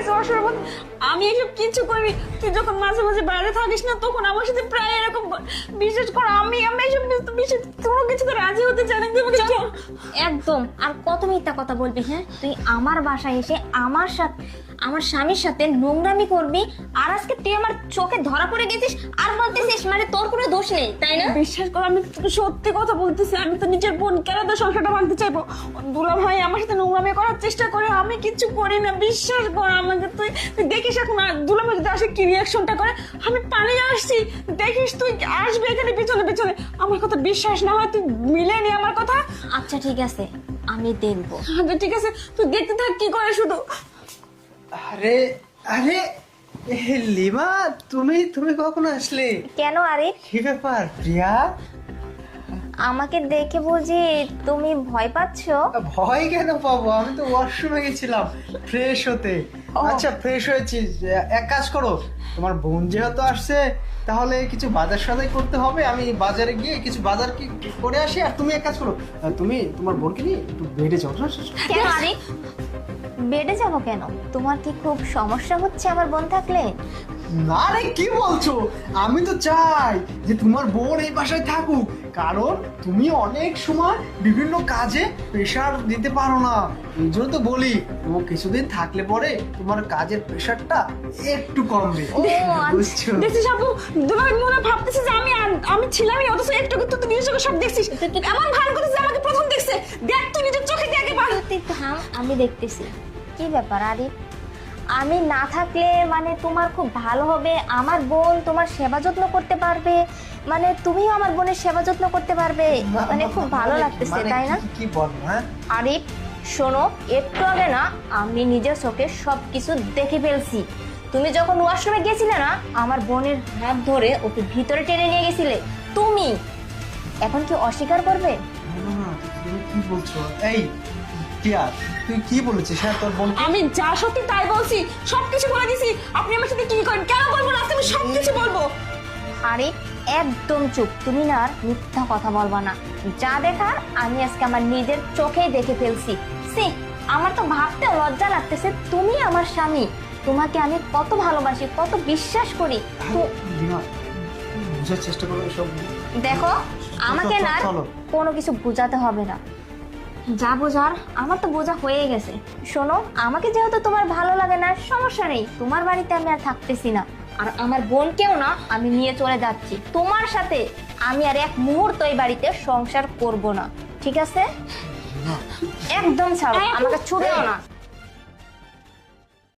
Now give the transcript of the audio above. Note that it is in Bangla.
গেছে অসময় বন্ধ। আমি এসব কিছু করিনি। তুই যখন মাঝে মাঝে বাইরে থাকিস না তখন আমার সাথে প্রায় এরকম বিশেষ করে আমি এসব বিশেষ কোনো কিছুতে রাজি হতে চাই না। একদম। আর কত মিথ্যা কথা বলবি? হ্যাঁ, তুই আমার বাসায় এসে আমার স্বামীর সাথে নোংরামি করবি, আর আজকে তুই আমার চোখে ধরা পড়ে গেছিস আর বলতেছিস মানে তোর কোনো দোষ নেই, তাই না? বিশ্বাস কর, আমি তোকে সত্যি কথা বলতেছি। আমি তো নিজের বোন, কেন তো সংসারটা ভাঙতে চাইবো? দুলা ভাই আমার সাথে নোংরামি করার চেষ্টা করে, আমি কিচ্ছু করি না। বিশ্বাস কর আমাকে। তুই দেখিস এখন দুলা ভাই যদি আসে কি রিয়াকশনটা করে। আমি পালিয়ে আসছি, দেখিস তুই আসবে এখানে পিছনে পিছনে। আমার কথা বিশ্বাস না হয় তুই মিলে নি আমার কথা। আচ্ছা ঠিক আছে, আমি দেখবো। আচ্ছা ঠিক আছে, তুই দেখতে থাক কি করে শুধু। আরে আরে লিমা, তুমি তুমি কখন আসলে? কেন আরে কি ব্যাপার প্রিয়া? আমাকে দেখে বুঝি তুমি ভয় পাচ্ছ? ভয় কেন পাবো? আমি তো ওয়াশরুমে গেছিলাম ফ্রেশ হতে। আচ্ছা ফ্রেশ হয়েছিস, এক কাজ করো, তোমার বোন যেহেতু আসছে তাহলে কিছু বাজার সদাই করতে হবে। আমি বাজারে গিয়ে কিছু বাজার কি করে আসি। আর তুমি এক কাজ করো, তুমি তোমার বোনকে নিয়ে একটু বেডে যাও। কেন আরে বেডে যাবো কেন? তোমার কি খুব সমস্যা হচ্ছে আমার বোন থাকলে? না রে, কি বলছো? আমি তো চাই যে তোমার বোন এই বাসায় থাকুক, কারণ তুমি অনেক সময় বিভিন্ন কাজে প্রেশার দিতে পারো না। এই জন্য তো বলি ও কিছুদিন থাকলে পরে তোমার কাজের প্রেশারটা একটু কমবে। ও আচ্ছা। বুঝছো? দেখছিস আপু, দুলা ভাই মনে ভাবতেছে যে আমি ছিলামই, অথচ একটু একটু তুই নিজের চোখে সব দেখছিস। এমন ভান করছিস যে আমাকে প্রথম দেখছে। দেখ তুই নিজের চোখে দিয়ে আগে বাড়ি। তুই থাম, আমি দেখতেছি। কি ব্যাপার আরে? আমি না থাকলে মানে তোমার খুব ভালো হবে, আমার বোন তোমার সেবা যত্ন করতে পারবে, মানে তুমিও আমার বোনের সেবা যত্ন করতে পারবে, মানে খুব ভালো লাগতেছে, মানে তাই না? কি বলবো? হ্যাঁ আরে শোনো, একটু আগে না আমি নিজের চোখে সবকিছু দেখে ফেলছি। তুমি যখন ওয়াশরুমে গেছিলে না, আমার বোনের হাত ধরে ওকে ভিতরে টেনে নিয়ে গেছিলে তুমি। এখন কি অস্বীকার করবে? না, তুমি কি বলছো? এই প্রিয়া, তুই কি বলেছিস? হ্যাঁ তোর বোন আমি যা সত্যি তাই বলছি, সবকিছু বলে দিছি। আপনি আমার সাথে কি করেন কেন বলবো না? আজকে আমি সবকিছু বলবো। আরে একদম চুপ, তুমি না আর মিথ্যা কথা বলবা না। যা দেখার আমি আজকে আমার নিজের চোখেই দেখে ফেলছি। সি, আমার তো ভাবতে লজ্জা লাগতেছে, তুমি আমার স্বামী, তোমাকে আমি কত ভালোবাসি, কত বিশ্বাস করি। তো লিমা, বুঝার চেষ্টা করো সব। দেখো, আমাকে না আর চলো। কোনো কিছু বোঝাতে হবে না। যা বোঝার আমার তো বোঝা হয়ে গেছে। শোনো, আমাকে যেহেতু তোমার ভালো লাগে না, সমস্যা নেই, তোমার বাড়িতে আমি আর থাকতেছি না। আর আমার বোনকেও না আমি নিয়ে চলে যাচ্ছি তোমার সাথে। আমি আর এক মুহূর্ত এই বাড়িতে সংসার করব না, ঠিক আছে? একদম ছাড়ো, আমাকে ছুঁবেও না।